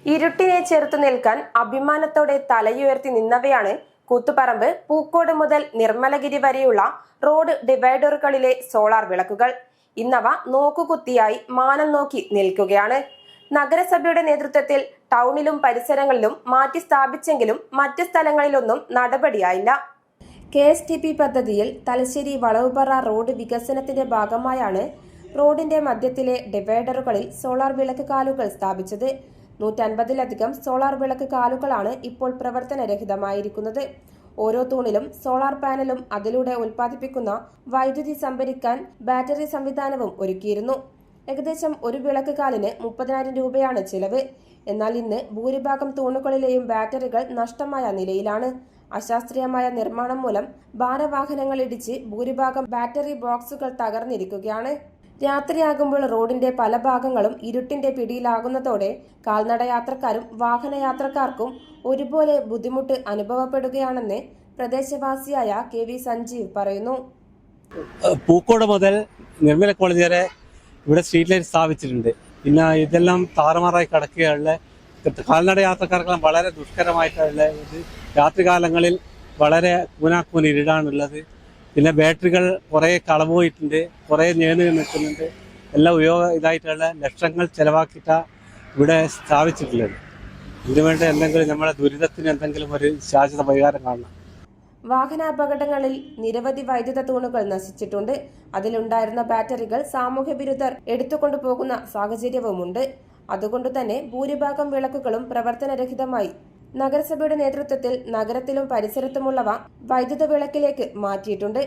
ഇരുട്ടിനെ ചെറുത്തു നിൽക്കാൻ അഭിമാനത്തോടെ തലയുയർത്തി നിന്നവയാണ് കൂത്തുപറമ്പ് പൂക്കോട് മുതൽ നിർമ്മലഗിരി വരെയുള്ള റോഡ് ഡിവൈഡറുകളിലെ സോളാർ വിളക്കുകൾ. ഇന്നവ നോക്കുകുത്തിയായി മാനം നോക്കി നിൽക്കുകയാണ്. നഗരസഭയുടെ നേതൃത്വത്തിൽ ടൗണിലും പരിസരങ്ങളിലും മാറ്റി സ്ഥാപിച്ചെങ്കിലും മറ്റ് സ്ഥലങ്ങളിലൊന്നും നടപടിയായില്ല. KSTP പദ്ധതിയിൽ തലശ്ശേരി വളവുപറ റോഡ് വികസനത്തിന്റെ ഭാഗമായാണ് റോഡിന്റെ മധ്യത്തിലെ ഡിവൈഡറുകളിൽ സോളാർ വിളക്ക് കാലുകൾ സ്ഥാപിച്ചത്. 150ലധികം സോളാർ വിളക്ക് കാലുകളാണ് ഇപ്പോൾ പ്രവർത്തനരഹിതമായിരിക്കുന്നത്. ഓരോ തൂണിലും സോളാർ പാനലും അതിലൂടെ ഉൽപ്പാദിപ്പിക്കുന്ന വൈദ്യുതി സംഭരിക്കാൻ ബാറ്ററി സംവിധാനവും ഒരുക്കിയിരുന്നു. ഏകദേശം ഒരു വിളക്ക് കാലിന് 30,000 രൂപയാണ് ചിലവ്. എന്നാൽ ഇന്ന് ഭൂരിഭാഗം തൂണുകളിലെയും ബാറ്ററികൾ നഷ്ടമായ നിലയിലാണ്. അശാസ്ത്രീയമായ നിർമ്മാണം മൂലം ഭാരവാഹനങ്ങൾ ഇടിച്ച് ഭൂരിഭാഗം ബാറ്ററി ബോക്സുകൾ തകർന്നിരിക്കുകയാണ്. രാത്രിയാകുമ്പോൾ റോഡിന്റെ പല ഭാഗങ്ങളും ഇരുട്ടിന്റെ പിടിയിലാകുന്നതോടെ കാൽനടയാത്രക്കാരും വാഹനയാത്രക്കാർക്കും ഒരുപോലെ ബുദ്ധിമുട്ട് അനുഭവപ്പെടുകയാണെന്ന് പ്രദേശവാസിയായ KV സഞ്ജീവ് പറയുന്നു. പൂക്കോട് മുതൽ നിർമ്മല കോളേജ് വരെ ഇവിടെ സ്ട്രീറ്റ് ലൈറ്റ് സ്ഥാപിച്ചിട്ടുണ്ട്. പിന്നെ ഇതെല്ലാം താറുമാറായി കിടക്കുകയുള്ള കാൽനട യാത്രക്കാർക്കെല്ലാം വളരെ ദുഷ്കരമായിട്ടുള്ള രാത്രികാലങ്ങളിൽ വളരെ കൂനാക്കൂന ഇരുടാണുള്ളത്. പിന്നെ ബാറ്ററികൾ കുറേ കളവ് പോയിട്ടുണ്ട്, കുറേ ഞേണ് നിൽക്കുന്നുണ്ട്. എല്ലാം ഇതായിട്ടുള്ള ലക്ഷങ്ങൾ ചെലവാക്കിയിട്ടാണ് ഇവിടെ സ്ഥാപിച്ചിട്ടുള്ളത്. ഇതിനുവേണ്ടി എന്തെങ്കിലും നമ്മുടെ ദുരിതത്തിന് എന്തെങ്കിലും ഒരു ശാശ്വത പരിഹാരം കാണണം. വാഹനാപകടങ്ങളിൽ നിരവധി വൈദ്യുത തൂണുകൾ നശിച്ചിട്ടുണ്ട്. അതിലുണ്ടായിരുന്ന ബാറ്ററികൾ സാമൂഹ്യ വിരുദ്ധർ എടുത്തുകൊണ്ടു പോകുന്ന സാഹചര്യവുമുണ്ട്. അതുകൊണ്ട് തന്നെ ഭൂരിഭാഗം വിളക്കുകളും പ്രവർത്തനരഹിതമായി. നഗരസഭയുടെ നേതൃത്വത്തിൽ നഗരത്തിലും പരിസരത്തുമുള്ളവ വൈദ്യുത വിളക്കിലേക്ക് മാറ്റിയിട്ടുണ്ട്.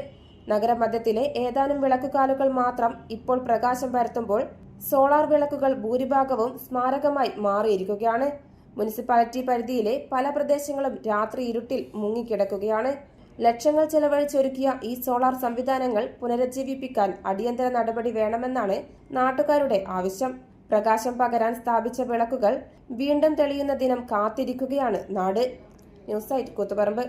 നഗരമധ്യത്തിലെ ഏതാനും വിളക്കുകാലുകൾ മാത്രം ഇപ്പോൾ പ്രകാശം പരത്തുമ്പോൾ സോളാർ വിളക്കുകൾ ഭൂരിഭാഗവും സ്മാരകമായി മാറിയിരിക്കുകയാണ്. മുനിസിപ്പാലിറ്റി പരിധിയിലെ പല പ്രദേശങ്ങളും രാത്രി ഇരുട്ടിൽ മുങ്ങിക്കിടക്കുകയാണ്. ലക്ഷങ്ങൾ ചെലവഴിച്ചൊരുക്കിയ ഈ സോളാർ സംവിധാനങ്ങൾ പുനരുജ്ജീവിപ്പിക്കാൻ അടിയന്തര നടപടി വേണമെന്നാണ് നാട്ടുകാരുടെ ആവശ്യം. പ്രകാശം പകരാൻ സ്ഥാപിച്ച വിളക്കുകൾ വീണ്ടും തെളിയുന്ന ദിനം കാത്തിരിക്കുകയാണ് നാട്. News site Koothuparamba.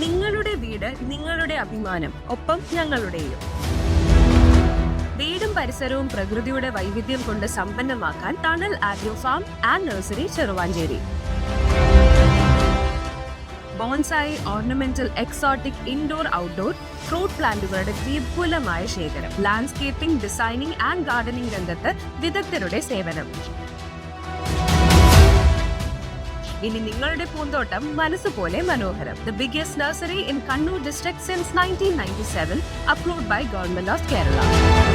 നിങ്ങളുടെ വീട് നിങ്ങളുടെ അഭിമാനം, ഒപ്പം ഞങ്ങളുടെയും. വീടും പരിസരവും പ്രകൃതിയുടെ വൈവിധ്യം കൊണ്ട് സമ്പന്നമാക്കാൻ tunnel agro farm and nursery Cheruvanchery. Bonsai, ornamental, exotic, indoor, outdoor fruit പ്ലാന്റുകളുടെ വിപുലമായ ശേഖരം. ലാൻഡ്സ്കേപ്പിംഗ്, ഡിസൈനിംഗ് ആൻഡ് ഗാർഡനിംഗ് രംഗത്ത് വിദഗ്ധരുടെ സേവനം. ഇനി നിങ്ങളുടെ പൂന്തോട്ടം മനസ്സുപോലെ മനോഹരം. The biggest nursery in Kannur district since 1997, approved by Government of Kerala.